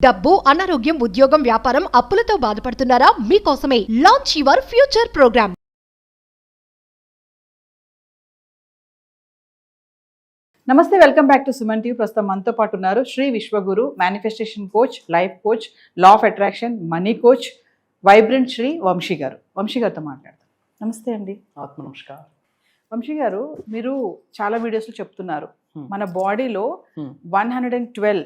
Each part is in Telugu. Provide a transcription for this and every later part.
డబ్బు, అనారోగ్యం, ఉద్యోగం, వ్యాపారం, అప్పులతో బాధపడుతున్నారా? మీకోసమే లాంచ్ యువర్ ఫ్యూచర్ ప్రోగ్రామ్. నమస్తే, welcome back to Suman TV. ప్రస్తుతం మనతో పాటు ఉన్నారు Shri Vishwaguru, manifestation coach, life coach, law of attraction, money coach, vibrant Shri Vamshi garu. Vamshi గారితో మాట్లాడతాం. నమస్తే అండి. ఆత్మ నమస్కారం. వంశీ గారు, మీరు చాలా వీడియోస్లో చెప్తున్నారు మన బాడీలో 112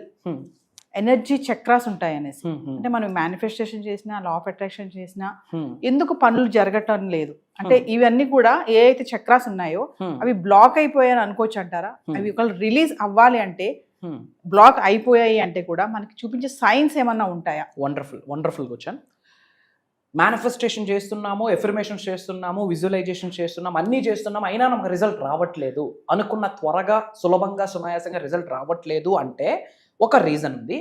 ఎనర్జీ చక్రాస్ ఉంటాయి అనేసి. అంటే మనం మేనిఫెస్టేషన్ చేసినా, లా ఆఫ్ అట్రాక్షన్ చేసినా ఎందుకు పనులు జరగటం లేదు అంటే ఇవన్నీ కూడా ఏ అయితే చక్రాస్ ఉన్నాయో అవి బ్లాక్ అయిపోయాయని అనుకోవచ్చు అంటారా? అవి ఒకళ్ళు రిలీజ్ అవ్వాలి అంటే, బ్లాక్ అయిపోయాయి అంటే కూడా మనకి చూపించే సైన్స్ ఏమన్నా ఉంటాయా? Wonderful question. మేనిఫెస్టేషన్ చేస్తున్నాము, ఎఫర్మేషన్స్ చేస్తున్నాము, విజువలైజేషన్ చేస్తున్నాము, అన్నీ చేస్తున్నాము, అయినా మనకు రిజల్ట్ రావట్లేదు, అనుకున్న త్వరగా, సులభంగా, సునాయాసంగా రిజల్ట్ రావట్లేదు అంటే ఒక రీజన్ ఉంది.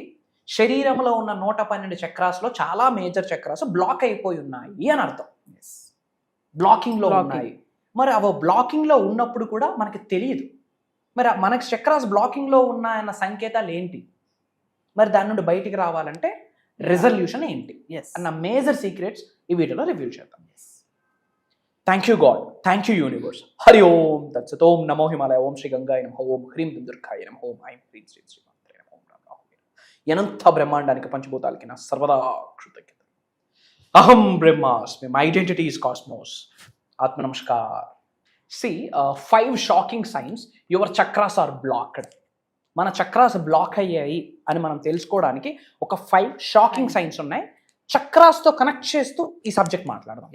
శరీరంలో ఉన్న 112 చక్రాస్లో చాలా మేజర్ చక్రాస్ బ్లాక్ అయిపోయి ఉన్నాయి అని అర్థం. బ్లాకింగ్లో ఉన్నాయి. మరి అవి బ్లాకింగ్లో ఉన్నప్పుడు కూడా మనకి తెలియదు. మరి మనకి చక్రాస్ బ్లాకింగ్లో ఉన్నాయన్న సంకేతాలు ఏంటి? మరి దాని నుండి బయటికి రావాలంటే రెజల్యూషన్ ఏంటి అన్న మేజర్ సీక్రెట్స్ ఈ వీడియోలో రివ్యూ చేద్దాం. Thank you god, thank you universe. Hari ఓం తత్సత్. ఓం నమో హిమాలయ, ఓం శ్రీ గంగాయ నమః, ఓం హ్రీం దుర్గాయ నమః, ఓం ఐం హ్రీం శ్రీ శ్రీ అనంత బ్రహ్మాండానికి, పంచభూతాలకి నా సర్వదా కృతజ్ఞత. అహం బ్రహ్మాస్మి, మై ఐడెంటిటీ ఈస్ కాస్మోస్. ఆత్మ నమస్కార్. సి 5 shocking signs your chakras are blocked. మన చక్రాస్ బ్లాక్ అయ్యాయి అని మనం తెలుసుకోవడానికి ఒక 5 షాకింగ్ సైన్స్ ఉన్నాయి. చక్రాస్తో కనెక్ట్ చేస్తూ ఈ సబ్జెక్ట్ మాట్లాడదాం.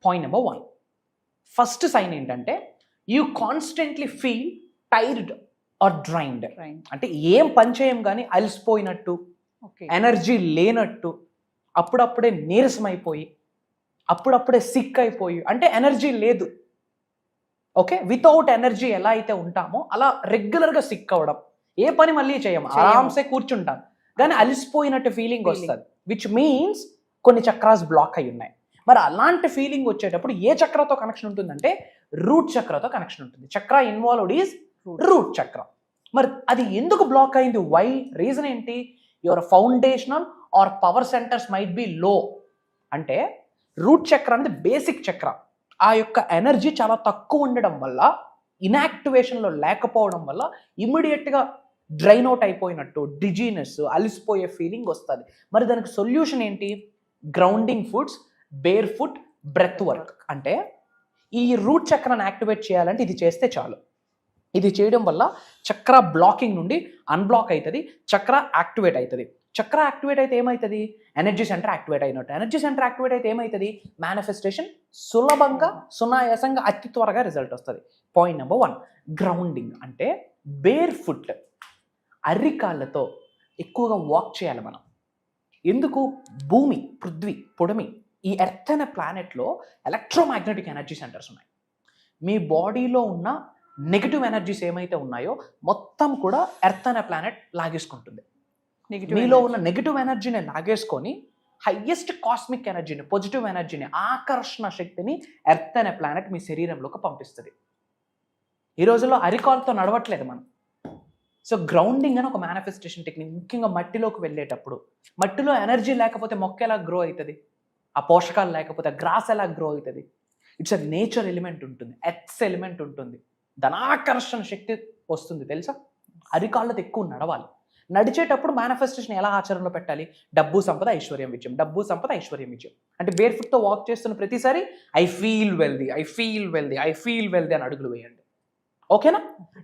పాయింట్ నెంబర్ 1, ఫస్ట్ సైన్ ఏంటంటే you constantly feel tired or drained. అంటే ఏం పని చేయం కానీ అలసిపోయినట్టు, ఎనర్జీ లేనట్టు, అప్పుడప్పుడే నీరసమైపోయి, అప్పుడప్పుడే సిక్ అయిపోయి, అంటే ఎనర్జీ లేదు. ఓకే, వితౌట్ ఎనర్జీ ఎలా అయితే ఉంటామో అలా రెగ్యులర్గా సిక్ అవ్వడం, ఏ పని మళ్ళీ చేయము, ఆరామ్సే కూర్చుంటాం కానీ అలసిపోయినట్టు ఫీలింగ్ వస్తుంది. విచ్ మీన్స్ కొన్ని చక్రాస్ బ్లాక్ అయి ఉన్నాయి. మరి అలాంటి ఫీలింగ్ వచ్చేటప్పుడు ఏ చక్రతో కనెక్షన్ ఉంటుందంటే రూట్ చక్రతో కనెక్షన్ ఉంటుంది. చక్ర ఇన్వాల్వ్డ్ ఈజ్ రూట్ చక్ర. మరి అది ఎందుకు బ్లాక్ అయింది? వై? రీజన్ ఏంటి? Your foundational or power centres might be low. అంటే రూట్ చక్ర అనేది బేసిక్ చక్ర. ఆ యొక్క ఎనర్జీ చాలా తక్కువ ఉండడం వల్ల, ఇన్యాక్టివేషన్లో లేకపోవడం వల్ల ఇమ్మీడియట్గా డ్రైన్ అవుట్ అయిపోయినట్టు, డిజీనెస్, అలిసిపోయే ఫీలింగ్ వస్తుంది. మరి దానికి సొల్యూషన్ ఏంటి? Grounding foods, barefoot, breath work. అంటే ఈ రూట్ చక్రాన్ని యాక్టివేట్ చేయాలంటే ఇది చేస్తే చాలు. ఇది చేయడం వల్ల చక్ర బ్లాకింగ్ నుండి అన్బ్లాక్ అవుతుంది, చక్ర యాక్టివేట్ అవుతుంది. చక్ర యాక్టివేట్ అయితే ఏమవుతుంది? ఎనర్జీ సెంటర్ యాక్టివేట్ అయినట్టు. ఎనర్జీ సెంటర్ యాక్టివేట్ అయితే ఏమవుతుంది? మేనిఫెస్టేషన్ సులభంగా, సునాయాసంగా, అతి త్వరగా రిజల్ట్ వస్తుంది. Point number 1, grounding. అంటే బేర్ ఫుట్, అర్రికాళ్ళతో ఎక్కువగా వాక్ చేయాలి మనం. ఎందుకు? భూమి, పృథ్వీ, పొడమి, ఈ ఎర్త్ అనే ప్లానెట్లో ఎలక్ట్రోమాగ్నెటిక్ ఎనర్జీ సెంటర్స్ ఉన్నాయి. మీ బాడీలో ఉన్న నెగిటివ్ ఎనర్జీస్ ఏమైతే ఉన్నాయో మొత్తం కూడా ఎర్త్ అనే ప్లానెట్ లాగేసుకుంటుంది. మీలో ఉన్న నెగిటివ్ ఎనర్జీని లాగేసుకొని హైయెస్ట్ కాస్మిక్ ఎనర్జీని, పాజిటివ్ ఎనర్జీని, ఆకర్షణ శక్తిని ఎర్త్ అనే ప్లానెట్ మీ శరీరంలోకి పంపిస్తుంది. ఈ రోజుల్లో అరికాల్తో నడవట్లేదు మనం. సో గ్రౌండింగ్ అని ఒక మేనిఫెస్టేషన్ టెక్నిక్. ముఖ్యంగా మట్టిలోకి వెళ్ళేటప్పుడు, మట్టిలో ఎనర్జీ లేకపోతే మొక్క ఎలా గ్రో అవుతుంది? ఆ పోషకాలు లేకపోతే గ్రాస్ ఎలా గ్రో అవుతుంది? ఇట్స్ అ నేచర్ ఎలిమెంట్ ఉంటుంది, ఎర్త్స్ ఎలిమెంట్ ఉంటుంది, ధనాకర్షణ శక్తి వస్తుంది. తెలుసా? అరికాళ్ళతో ఎక్కువ నడవాలి. నడిచేటప్పుడు మేనిఫెస్టేషన్ ఎలా ఆచరణలో పెట్టాలి? డబ్బు సంపద, ఐశ్వర్యం, విజయం. డబ్బు సంపద, ఐశ్వర్యం, విజయం. అంటే బేర్ ఫుట్తో వాక్ చేస్తున్న ప్రతిసారి I feel wealthy, I feel wealthy, I feel wealthy అని అడుగులు వేయండి. ఓకేనా?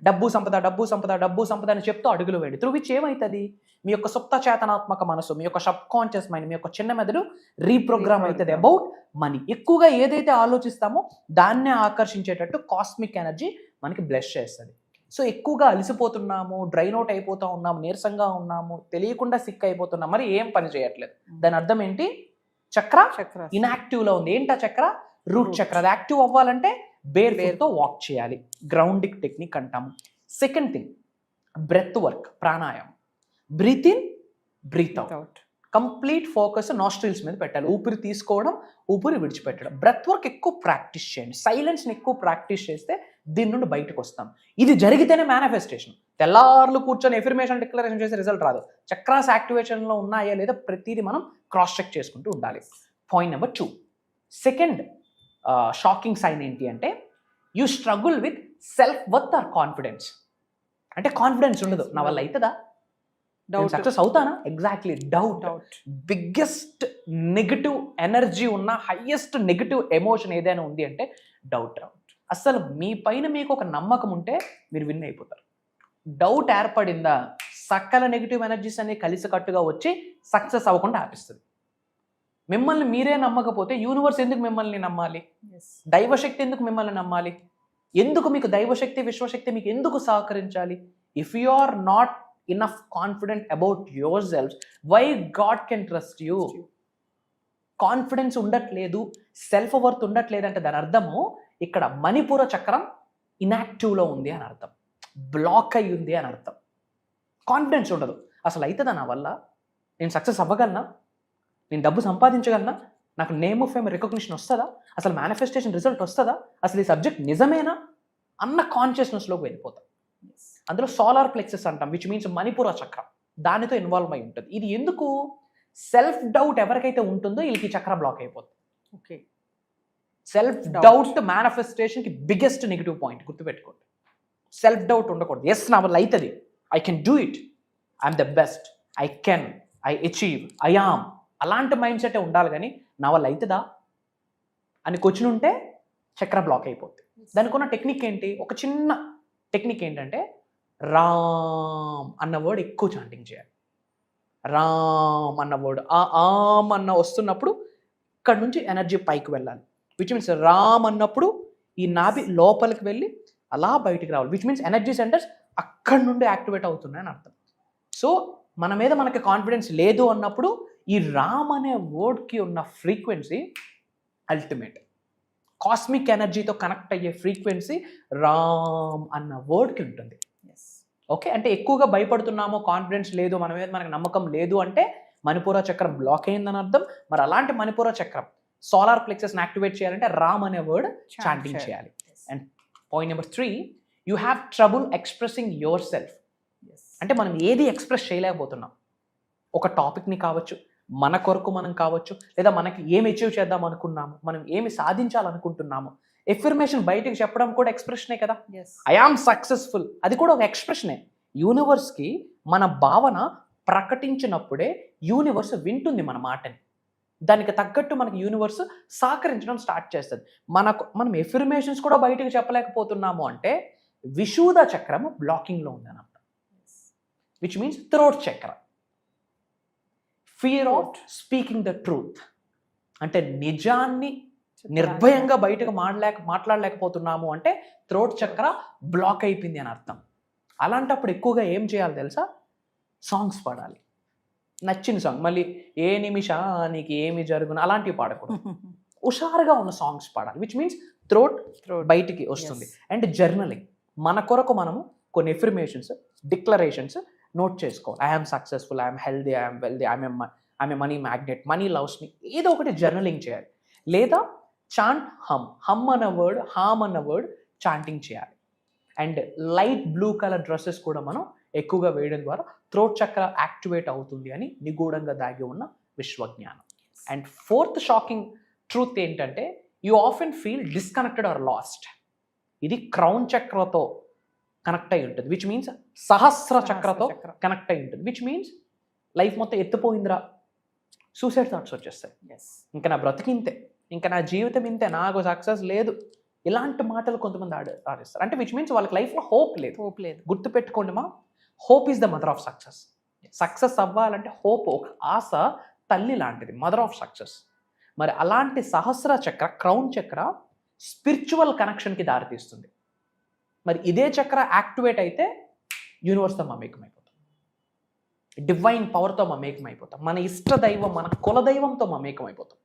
డబ్బు సంపద, డబ్బు సంపద, డబ్బు సంపద అని చెప్తూ అడుగులు వేయండి. త్రూ విచ్ ఏమవుతుంది? మీ యొక్క సుప్త చేతనాత్మక మనసు, మీ యొక్క సబ్ కాన్షియస్ మైండ్, మీ యొక్క చిన్న మెదడు రీప్రోగ్రామ్ అవుతుంది అబౌట్ మనీ. ఎక్కువగా ఏదైతే ఆలోచిస్తామో దాన్నే ఆకర్షించేటట్టు కాస్మిక్ ఎనర్జీ మనకి బ్లెస్ చేస్తుంది. సో ఎక్కువగా అలసిపోతున్నాము, డ్రైన్ అవుట్ అయిపోతూ ఉన్నాము, నీరసంగా ఉన్నాము, తెలియకుండా సిక్ అయిపోతున్నాం, మరి ఏం పని చేయట్లేదు. దాని అర్థం ఏంటి? చక్ర ఇన్యాక్టివ్లో ఉంది. ఏంటా చక్ర? రూట్ చక్ర. అది యాక్టివ్ అవ్వాలంటే బేర్ ఫుట్తో వాక్ చేయాలి. గ్రౌండింగ్ టెక్నిక్ అంటాము. సెకండ్ థింగ్, బ్రెత్ వర్క్, ప్రాణాయామం. Breathe in, breathe out. Complete focus nostrils మీద పెట్టాలి. ఊపిరి తీసుకోవడం, ఊపిరి విడిచిపెట్టడం. బ్రెత్ వర్క్ ఎక్కువ ప్రాక్టీస్ చేయండి. సైలెన్స్ని ఎక్కువ ప్రాక్టీస్ చేస్తే దీని నుండి బయటకు వస్తాం. ఇది జరిగితేనే మేనిఫెస్టేషన్. తెల్లార్లు కూర్చొని ఎఫర్మేషన్ డిక్లరేషన్ చేసే రిజల్ట్ రాదు. చక్రాస్ యాక్టివేషన్లో ఉన్నాయా లేదా ప్రతిదీ మనం క్రాస్ చెక్ చేసుకుంటూ ఉండాలి. Point number 2, second shocking sign ఏంటి అంటే you struggle with self worth or confidence. అంటే కాన్ఫిడెన్స్ ఉండదు, నా వల్ల అవుతుందా, డౌట్, సక్సెస్ అవుతానా, exactly doubt. Biggest negative energy ఉన్న హైయెస్ట్ నెగటివ్ ఎమోషన్ ఏదైనా ఉంది అంటే డౌట్. అసలు మీ పైన మీకు ఒక నమ్మకం ఉంటే మీరు విన్ అయిపోతారు. డౌట్ ఏర్పడిందా సకల నెగిటివ్ ఎనర్జీస్ అన్ని కలిసికట్టుగా వచ్చి సక్సెస్ అవ్వకుండా ఆపిస్తుంది. మిమ్మల్ని మీరే నమ్మకపోతే యూనివర్స్ ఎందుకు మిమ్మల్ని నమ్మాలి? దైవశక్తి ఎందుకు మిమ్మల్ని నమ్మాలి? ఎందుకు మీకు దైవశక్తి విశ్వశక్తి మీకు ఎందుకు సహకరించాలి? If you are not enough confident about yourselves, why God can trust you? Confidence ఉండట్లేదు, సెల్ఫ్ వర్త్ ఉండట్లేదు అంటే దాని అర్థము ఇక్కడ మణిపూర చక్రం ఇన్యాక్టివ్లో ఉంది అని అర్థం, బ్లాక్ అయి ఉంది అని అర్థం. కాన్ఫిడెన్స్ ఉండదు. అసలు అవుతుందా నా వల్ల, నేను సక్సెస్ అవ్వగలనా, నేను డబ్బు సంపాదించగలనా, నాకు నేమ్ ఆఫ్ ఫేమ్ రికగ్నిషన్ వస్తుందా, అసలు మేనిఫెస్టేషన్ రిజల్ట్ వస్తుందా, అసలు ఈ సబ్జెక్ట్ నిజమేనా అన్న కాన్షియస్నెస్లోకి వెళ్ళిపోతాం. అందులో సోలార్ ప్లెక్సెస్ అంటాం, విచ్ మీన్స్ మణిపూర చక్రం, దానితో ఇన్వాల్వ్ అయి ఉంటుంది. ఇది ఎందుకు? సెల్ఫ్ డౌట్ ఎవరికైతే ఉంటుందో వీళ్ళకి చక్ర బ్లాక్ అయిపోతుంది. ఓకే, సెల్ఫ్ డౌట్ మేనిఫెస్టేషన్కి బిగ్గెస్ట్ నెగిటివ్ పాయింట్, గుర్తుపెట్టుకోండి. సెల్ఫ్ డౌట్ ఉండకూడదు. ఎస్ నా వల్ల అవుతుంది, I can do it, I'm the best, I can, I achieve, I am, అలాంటి మైండ్ సెటే ఉండాలి. కానీ నా వల్ల అవుతుందా అని క్వశ్చన్ ఉంటే చక్ర బ్లాక్ అయిపోతుంది. దానికి ఉన్న టెక్నిక్ ఏంటి? ఒక చిన్న టెక్నిక్ ఏంటంటే రామ్ అన్న వర్డ్ ఎక్కువ చాంటింగ్ చేయాలి. రామ్ అన్న వర్డ్ ఆమ్ అన్న వస్తున్నప్పుడు ఇక్కడ నుంచి ఎనర్జీ పైకి వెళ్ళాలి. విచ్ మీన్స్ రామ్ అన్నప్పుడు ఈ నాభి లోపలికి వెళ్ళి అలా బయటికి రావాలి. విచ్ మీన్స్ ఎనర్జీ సెంటర్స్ అక్కడి నుండి యాక్టివేట్ అవుతున్నాయని అర్థం. సో మన మీద మనకి కాన్ఫిడెన్స్ లేదు అన్నప్పుడు ఈ రామ్ అనే వర్డ్కి ఉన్న ఫ్రీక్వెన్సీ అల్టిమేట్, కాస్మిక్ ఎనర్జీతో కనెక్ట్ అయ్యే ఫ్రీక్వెన్సీ రామ్ అన్న వర్డ్కి ఉంటుంది. ఓకే, అంటే ఎక్కువగా భయపడుతున్నామో, కాన్ఫిడెన్స్ లేదు, మన మీద మనకు నమ్మకం లేదు అంటే మణిపూర చక్రం బ్లాక్ అయిందని అర్థం. మరి అలాంటి మణిపూర చక్రం సోలార్ ప్లెక్సెస్ని యాక్టివేట్ చేయాలంటే రామ్ అనే వర్డ్ చాంటింగ్ చేయాలి. And point number 3, you have trouble expressing your self. అంటే మనం ఏది ఎక్స్ప్రెస్ చేయలేకపోతున్నాం. ఒక టాపిక్ని కావచ్చు, మన కొరకు మనం కావచ్చు, లేదా మనకి ఏమి అచీవ్ చేద్దాం అనుకున్నాము, మనం ఏమి సాధించాలనుకుంటున్నాము. ఎఫర్మేషన్ బయటికి చెప్పడం కూడా ఎక్స్ప్రెషనే కదా. ఐ ఆమ్ సక్సెస్ఫుల్, అది కూడా ఒక ఎక్స్ప్రెషనే. యూనివర్స్కి మన భావన ప్రకటించినప్పుడే యూనివర్స్ వింటుంది మన మాటని. దానికి తగ్గట్టు మనకి యూనివర్స్ సహకరించడం స్టార్ట్ చేస్తుంది. మనం ఎఫర్మేషన్స్ కూడా బయటికి చెప్పలేకపోతున్నాము అంటే విశూద చక్రము బ్లాకింగ్లో ఉంది అని అర్థం. విచ్ మీన్స్ థ్రోట్ చక్ర, fear of speaking the truth, అంటే నిజాన్ని నిర్భయంగా బయటకు మాట్లాడలేకపోతున్నాము అంటే థ్రోట్ చక్ర బ్లాక్ అయిపోయింది అని అర్థం. అలాంటప్పుడు ఎక్కువగా ఏం చేయాలి తెలుసా? సాంగ్స్ పాడాలి, నచ్చిన సాంగ్. మళ్ళీ ఏ నిమిషానికి ఏమి జరుగును అలాంటివి పాడకూడదు, హుషారుగా ఉన్న సాంగ్స్ పాడాలి. విచ్ మీన్స్ థ్రోట్ బయటికి వస్తుంది. అండ్ జర్నలింగ్, మన కొరకు మనము కొన్ని ఎఫర్మేషన్స్, డిక్లరేషన్స్ నోట్ చేసుకోవాలి. I'm successful, I'm healthy, I'm wealthy, I'm money magnet, money loves me, ఏదో ఒకటి జర్నలింగ్ చేయాలి. లేదా చాంట్ హమ్ అన్న వర్డ్, హామ్ అన్న వర్డ్ చాంటింగ్ చేయాలి. And light blue colour dresses కూడా మనం ఎక్కువగా వేయడం ద్వారా థ్రోట్ చక్ర యాక్టివేట్ అవుతుంది అని నిగూఢంగా దాగి ఉన్న విశ్వజ్ఞానం. అండ్ 4th షాకింగ్ ట్రూత్ ఏంటంటే you often feel disconnected or lost. ఇది క్రౌన్ చక్రతో కనెక్ట్ అయి ఉంటుంది. విచ్ మీన్స్ సహస్ర చక్రతో కనెక్ట్ అయి ఉంటుంది. విచ్ మీన్స్ లైఫ్ మొత్తం ఎత్తిపోయిందిరా, సూసైడ్ థాట్స్ వచ్చేస్తాయి. ఇంకా నా బ్రతికింతే, ఇంకా నా జీవితం ఇంతే, నాకు సక్సెస్ లేదు, ఇలాంటి మాటలు కొంతమంది ఆడిస్తారు. అంటే విచ్ మీన్స్ వాళ్ళకి లైఫ్లో హోప్ లేదు. గుర్తుపెట్టుకోండి మా, hope is the mother of success. Success అవ్వాలంటే హోప్, ఒక ఆశ తల్లి లాంటిది, మదర్ ఆఫ్ సక్సెస్. మరి అలాంటి సహస్ర చక్ర, క్రౌన్ చక్ర స్పిరిచువల్ కనెక్షన్కి దారితీస్తుంది. మరి ఇదే చక్ర యాక్టివేట్ అయితే యూనివర్స్తో మమేకం అయిపోతాం, డివైన్ పవర్తో మమేకం అయిపోతాం, మన ఇష్ట దైవం, మన కులదైవంతో మమేకం అయిపోతాం,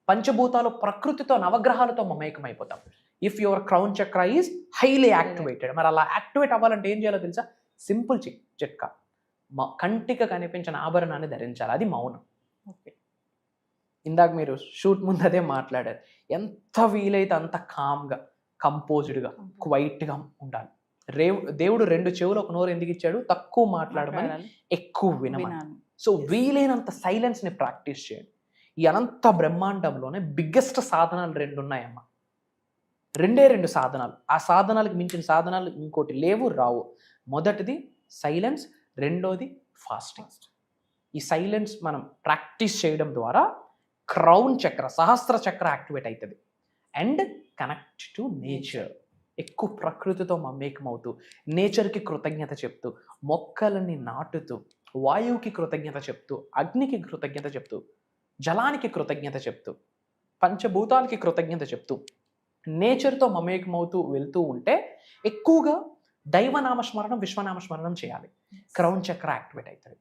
పంచభూతాలు, ప్రకృతితో, నవగ్రహాలతో మమేకం అయిపోతాం. ఇఫ్ యువర్ క్రౌన్ చక్ర ఈజ్ హైలీ యాక్టివేటెడ్. మరి అలా యాక్టివేట్ అవ్వాలంటే ఏం చేయాలో తెలుసా? సింపుల్ చిట్కా, కంటికి కనిపించిన ఆభరణాన్ని ధరించాలి, అది మౌనం. ఓకే, ఇందాక మీరు షూట్ ముందు అదే మాట్లాడారు, ఎంత వీలైతే అంత కామ్గా కంపోజ్డ్గా క్వైట్గా ఉండాలి. దేవుడు 2 చెవులు 1 నోరు ఎందుకు ఇచ్చాడు? తక్కువ మాట్లాడమని, ఎక్కువ వినమని. సో వీలైనంత సైలెన్స్ని ప్రాక్టీస్ చేయండి. ఈ అనంత బ్రహ్మాండంలోనే బిగ్గెస్ట్ సాధనాలు 2 ఉన్నాయమ్మా. 2 సాధనాలు. ఆ సాధనాలకు మించిన సాధనాలు ఇంకోటి లేవు, రావు. మొదటిది సైలెన్స్, రెండోది ఫాస్టింగ్. ఈ సైలెన్స్ మనం ప్రాక్టీస్ చేయడం ద్వారా క్రౌన్ చక్ర, సహస్ర చక్ర యాక్టివేట్ అవుతుంది. అండ్ కనెక్ట్ టు నేచర్, ఎక్కువ ప్రకృతితో మమేకమవుతూ, నేచర్కి కృతజ్ఞత చెప్తూ, మొక్కలని నాటుతూ, వాయువుకి కృతజ్ఞత చెప్తూ, అగ్నికి కృతజ్ఞత చెప్తూ, జలానికి కృతజ్ఞత చెప్తూ, పంచభూతాలకి కృతజ్ఞత చెప్తూ, నేచర్తో మమేకమవుతూ వెళ్తూ ఉంటే ఎక్కువగా దైవనామస్మరణం, విశ్వనామస్మరణం చేయాలి. క్రౌన్ చక్ర యాక్టివేట్ అవుతుంది.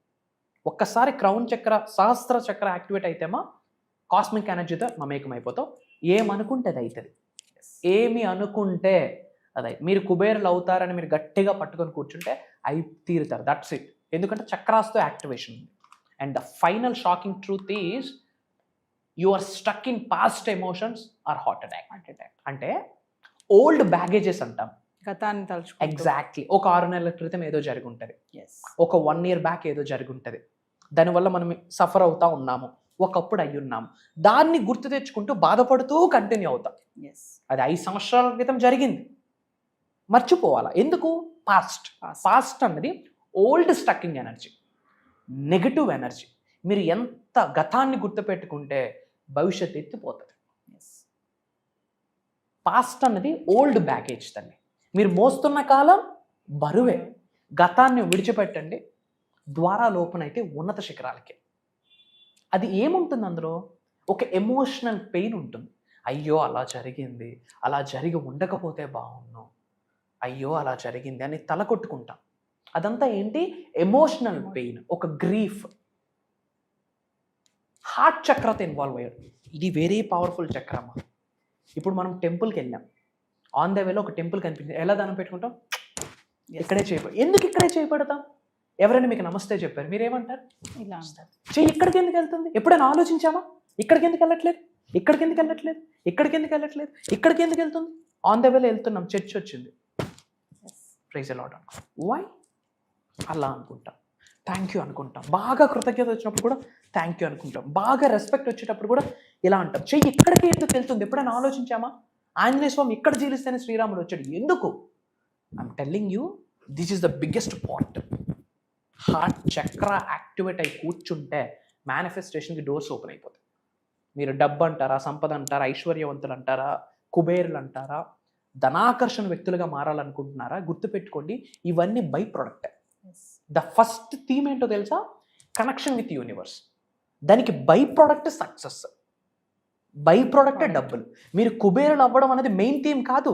ఒక్కసారి క్రౌన్ చక్ర, సహస్ర చక్ర యాక్టివేట్ అయితేమా కాస్మిక్ ఎనర్జీతో మమేకం అయిపోతావు. ఏమనుకుంటే అది అవుతుంది. ఏమి అనుకుంటే అదే. మీరు కుబేరులు అవుతారని మీరు గట్టిగా పట్టుకొని కూర్చుంటే అయి తీరుతారు. That's it. ఎందుకంటే చక్రాస్తో యాక్టివేషన్ ఉంది. And the final shocking truth is you are stuck in past emotions or heart attack. అంటే ఓల్డ్ బ్యాగేజెస్ అంటాం, గతాన్ని తలుచుకో. ఎగ్జాక్ట్లీ. ఒక 6 నెలల క్రితం ఏదో జరిగి ఉంటుంది, ఒక 1 year బ్యాక్ ఏదో జరిగి ఉంటుంది. దానివల్ల మనం సఫర్ అవుతా ఉన్నాము, ఒకప్పుడు అయ్యి ఉన్నాము. దాన్ని గుర్తు తెచ్చుకుంటూ బాధపడుతూ కంటిన్యూ అవుతాం. అది 5 సంవత్సరాల క్రితం జరిగింది, మర్చిపోవాలా. ఎందుకు? పాస్ట్ అన్నది ఓల్డ్ స్టక్కింగ్ ఎనర్జీ, నెగటివ్ ఎనర్జీ. మీరు ఎంత గతాన్ని గుర్తుపెట్టుకుంటే భవిష్యత్తు ఎత్తిపోతుంది. పాస్ట్ అన్నది ఓల్డ్ బ్యాగేజ్. తల్లి, మీరు మోస్తున్న కాలం బరువే. గతాన్ని విడిచిపెట్టండి, ద్వారాలు ఓపెన్ అయితే ఉన్నత శిఖరాలకి. అది ఏముంటుంది అందులో? ఒక ఎమోషనల్ పెయిన్ ఉంటుంది. అయ్యో అలా జరిగింది, అలా జరిగి ఉండకపోతే బాగుండు, అయ్యో అలా జరిగింది అని తల కొట్టుకుంటాం. అదంతా ఏంటి? ఎమోషనల్ పెయిన్, ఒక గ్రీఫ్. హార్ట్ చక్రతో ఇన్వాల్వ్ అయ్యాడు. ఇది వెరీ పవర్ఫుల్ చక్రమ్మ. ఇప్పుడు మనం టెంపుల్కి వెళ్ళాం, ఆన్ ద వేలో ఒక టెంపుల్ కనిపించింది, ఎలా దానం పెట్టుకుంటాం? ఇక్కడే చేయబడి. ఎందుకు ఇక్కడే చేయబడతాం? ఎవరైనా మీకు నమస్తే చెప్పారు, మీరేమంటారు? ఇలా చెయ్యి ఇక్కడికి ఎందుకు వెళ్తుంది? ఎప్పుడైనా ఆలోచించామా? ఇక్కడికి ఎందుకు వెళ్ళట్లేదు, ఇక్కడికి ఎందుకు వెళ్ళట్లేదు, ఇక్కడికి ఎందుకు వెళ్ళట్లేదు, ఇక్కడికి ఎందుకు వెళ్తుంది? ఆన్ ద వేలో వెళ్తున్నాం, చర్చ్ వచ్చింది, ప్రైజ్ ది లార్డ్ అనుకుంటాం. వై? అలా అనుకుంటాం. థ్యాంక్ యూ అనుకుంటాం. బాగా కృతజ్ఞత వచ్చినప్పుడు కూడా థ్యాంక్ యూ అనుకుంటాం. బాగా రెస్పెక్ట్ వచ్చేటప్పుడు కూడా ఇలా అంటాం. చెయ్యి ఇక్కడికి ఎందుకు వెళ్తుంది? ఎప్పుడైనా ఆలోచించామా? ఆంజనేయ స్వామి ఇక్కడ జీలిస్తేనే శ్రీరాముడు వచ్చాడు. ఎందుకు? I'm telling you, this is the biggest point. Heart chakra activate అయి కూర్చుంటే మేనిఫెస్టేషన్కి డోర్స్ ఓపెన్ అయిపోతాయి. మీరు డబ్బు అంటారా, సంపద అంటారా, ఐశ్వర్యవంతులు అంటారా, కుబేరులు అంటారా, ధనాకర్షణ వ్యక్తులుగా మారాలనుకుంటున్నారా? గుర్తుపెట్టుకోండి, ఇవన్నీ by product. The first theme ఏంటో తెలుసా? Connection with universe. దానికి బై ప్రోడక్ట్ సక్సెస్, బై ప్రోడక్టే డబ్బులు. మీరు కుబేరులు అవ్వడం అనేది మెయిన్ థీమ్ కాదు,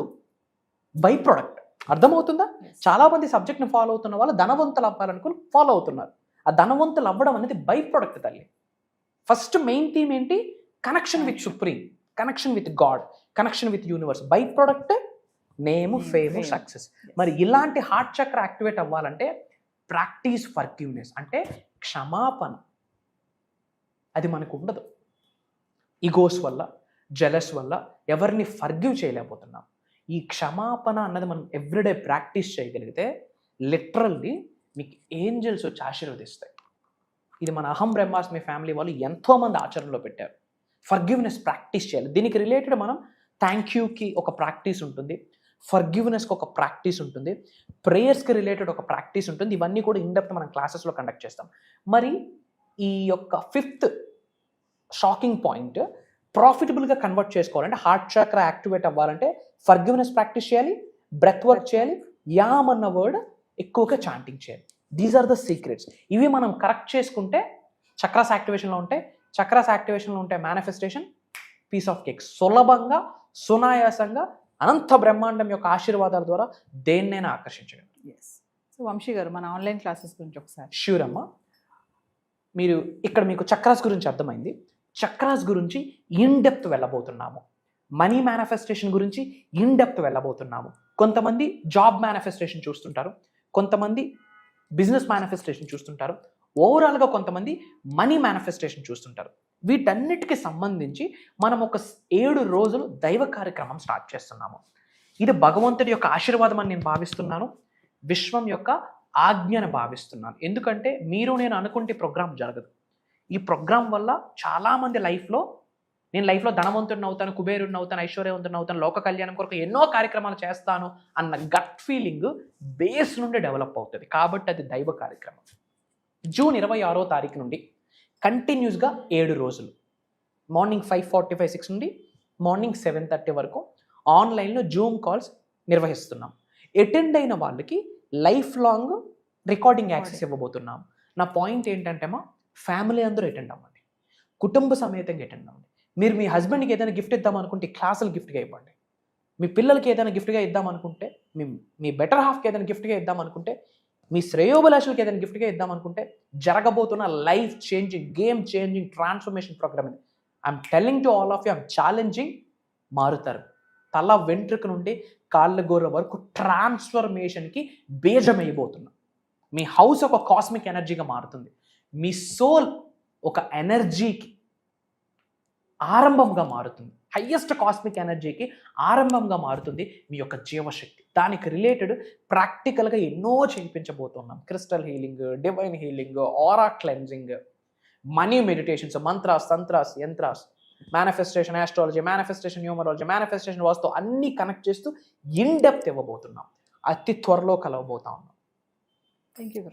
బై ప్రోడక్ట్. అర్థమవుతుందా? చాలా మంది సబ్జెక్ట్ని ఫాలో అవుతున్న వాళ్ళు ధనవంతులు అవ్వాలనుకుని ఫాలో అవుతున్నారు. ఆ ధనవంతులు అవ్వడం అనేది బై ప్రోడక్ట్ తల్లి. ఫస్ట్ మెయిన్ థీమ్ ఏంటి? Connection with supreme, connection with God, connection with universe. By product name, fame, success. మరి ఇలాంటి హార్ట్ చక్ర యాక్టివేట్ అవ్వాలంటే ప్రాక్టీస్ ఫర్గివ్నెస్, అంటే క్షమాపణ. అది మనకు ఉండదు. ఈగోస్ వల్ల, జెలస్ వల్ల ఎవరిని ఫర్గివ్ చేయలేకపోతున్నాం. ఈ క్షమాపణ అన్నది మనం ఎవ్రీడే ప్రాక్టీస్ చేయగలిగితే లిటరల్లీ మీకు ఏంజల్స్ వచ్చి ఆశీర్వదిస్తాయి. ఇది మన అహం బ్రహ్మాస్మి ఫ్యామిలీ వాళ్ళు ఎంతోమంది ఆచరణలో పెట్టారు. ఫర్గివ్నెస్ ప్రాక్టీస్ చేయాలి. దీనికి రిలేటెడ్ మనం థ్యాంక్ యూకి ఒక ప్రాక్టీస్ ఉంటుంది, ఫర్గివ్నెస్కి ఒక ప్రాక్టీస్ ఉంటుంది, ప్రేయర్స్కి రిలేటెడ్ ఒక ప్రాక్టీస్ ఉంటుంది. ఇవన్నీ కూడా ఇన్డెప్త్ మనం క్లాసెస్లో కండక్ట్ చేస్తాం. మరి ఈ యొక్క 5th షాకింగ్ పాయింట్, ప్రాఫిటబుల్గా కన్వర్ట్ చేసుకోవాలంటే, హార్ట్ చక్ర యాక్టివేట్ అవ్వాలంటే ఫర్గివ్నెస్ ప్రాక్టీస్ చేయాలి, బ్రెత్ వర్క్ చేయాలి, యామ్ అన్న వర్డ్ ఎక్కువగా చాంటింగ్ చేయాలి. These are the secrets. ఇవి మనం కరెక్ట్ చేసుకుంటే చక్రాస్ యాక్టివేషన్లో ఉంటాయి. చక్రాస్ యాక్టివేషన్లో ఉంటే మేనిఫెస్టేషన్ పీస్ ఆఫ్ కేక్. సులభంగా, సునాయాసంగా అనంత బ్రహ్మాండం యొక్క ఆశీర్వాదాల ద్వారా దేన్నైనా ఆకర్షించగలరు. సో వంశీ గారు, మన ఆన్లైన్ క్లాసెస్ గురించి ఒకసారి. ష్యూర్ అమ్మా. మీరు ఇక్కడ మీకు చక్రాస్ గురించి అర్థమైంది. చక్రాస్ గురించి ఇన్డెప్త్ వెళ్ళబోతున్నాము. మనీ మేనిఫెస్టేషన్ గురించి ఇన్డెప్త్ వెళ్ళబోతున్నాము. కొంతమంది జాబ్ మేనిఫెస్టేషన్ చూస్తుంటారు, కొంతమంది బిజినెస్ మేనిఫెస్టేషన్ చూస్తుంటారు, ఓవరాల్గా కొంతమంది మనీ మేనిఫెస్టేషన్ చూస్తుంటారు. వీటన్నిటికీ సంబంధించి మనం ఒక 7 రోజులు దైవ కార్యక్రమం స్టార్ట్ చేస్తున్నాము. ఈ ఇది భగవంతుడి యొక్క ఆశీర్వాదం అని నేను భావిస్తున్నాను, విశ్వం యొక్క ఆజ్ఞను భావిస్తున్నాను. ఎందుకంటే మీరు నేను అనుకుంటే ప్రోగ్రామ్ జరగదు. ఈ ప్రోగ్రామ్ వల్ల చాలామంది నేను లైఫ్లో ధనవంతుడిని అవుతాను, కుబేరుడిని అవుతాను, ఐశ్వర్యవంతుడిని అవుతాను, లోక కళ్యాణం కొరకు ఎన్నో కార్యక్రమాలు చేస్తాను అన్న గట్ ఫీలింగ్ బేస్ నుండి డెవలప్ అవుతుంది. కాబట్టి అది దైవ కార్యక్రమం. జూన్ 26వ తారీఖు నుండి కంటిన్యూస్గా 7 రోజులు మార్నింగ్ 5:45, 6 నుండి మార్నింగ్ 7:30 వరకు ఆన్లైన్లో జూమ్ కాల్స్ నిర్వహిస్తున్నాం. అటెండ్ అయిన వాళ్ళకి లైఫ్ లాంగ్ రికార్డింగ్ యాక్సెస్ ఇవ్వబోతున్నాం. నా పాయింట్ ఏంటంటే ఫ్యామిలీ అందరూ అటెండ్ అవ్వండి, కుటుంబ సమేతంగా అటెండ్ అవ్వండి. మీరు మీ హస్బెండ్కి ఏదైనా గిఫ్ట్ ఇద్దాం అనుకుంటే క్లాసులు గిఫ్ట్గా ఇవ్వండి. మీ పిల్లలకి ఏదైనా గిఫ్ట్గా ఇద్దాం అనుకుంటే, మీ బెటర్ హాఫ్కి ఏదైనా గిఫ్ట్గా ఇద్దాం అనుకుంటే, మీ శ్రేయోభిలాషులకి ఏదైనా గిఫ్ట్గా ఇద్దాం అనుకుంటే, జరగబోతున్న life changing, game changing transformation program ఇది. I'm telling to all of you, I'm challenging. మారుతారు. తల వెంట్రుక నుండి కాళ్ళ గోర్ర వరకు ట్రాన్స్ఫర్మేషన్కి బీజం వేయబోతున్నాం. మీ హౌస్ ఒక కాస్మిక్ ఎనర్జీగా మారుతుంది. మీ సోల్ ఒక ఎనర్జీకి ఆరంభంగా మారుతుంది. హయ్యెస్ట్ కాస్మిక్ ఎనర్జీకి ఆరంభంగా మారుతుంది మీ యొక్క జీవశక్తి. దానికి రిలేటెడ్ ప్రాక్టికల్గా ఎన్నో చేయించబోతున్నాం. Crystal healing, divine healing, aura cleansing, money meditations, mantras, tantras, yantras, manifestation astrology, manifestation numerology, manifestation vastu అన్నీ కనెక్ట్ చేస్తూ ఇన్ డెప్త్ ఇవ్వబోతున్నాం. అతి త్వరలో కలవబోతా ఉన్నాం. Thank you.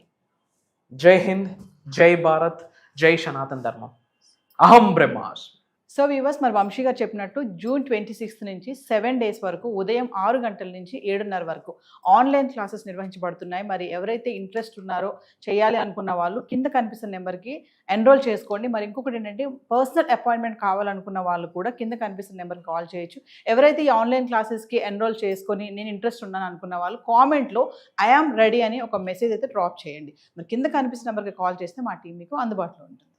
జై హింద్, జై భారత్, జై సనాతన ధర్మం. అహం బ్రహ్మాస్మి. సో వ్యూవర్స్, మరి వంశీ గారు చెప్పినట్టు జూన్ 26 నుంచి 7 days వరకు ఉదయం 6 గంటల నుంచి 7:30 వరకు ఆన్లైన్ క్లాసెస్ నిర్వహించబడుతున్నాయి. మరి ఎవరైతే ఇంట్రెస్ట్ ఉన్నారో, చేయాలి అనుకున్న వాళ్ళు కింద కనిపిస్తున్న నెంబర్కి ఎన్రోల్ చేసుకోండి. మరి ఇంకొకటి ఏంటంటే పర్సనల్ అపాయింట్మెంట్ కావాలనుకున్న వాళ్ళు కూడా కింద కనిపిస్తున్న నెంబర్కి కాల్ చేయొచ్చు. ఎవరైతే ఈ ఆన్లైన్ క్లాసెస్కి ఎన్రోల్ చేసుకొని నేను ఇంట్రెస్ట్ ఉన్నాను అనుకున్న వాళ్ళు కామెంట్లో ఐ యామ్ రెడీ అని ఒక మెసేజ్ అయితే డ్రాప్ చేయండి. మరి కింద కనిపిస్తున్న నెంబర్కి కాల్ చేస్తే మా టీం మీకు అందుబాటులో ఉంటుంది.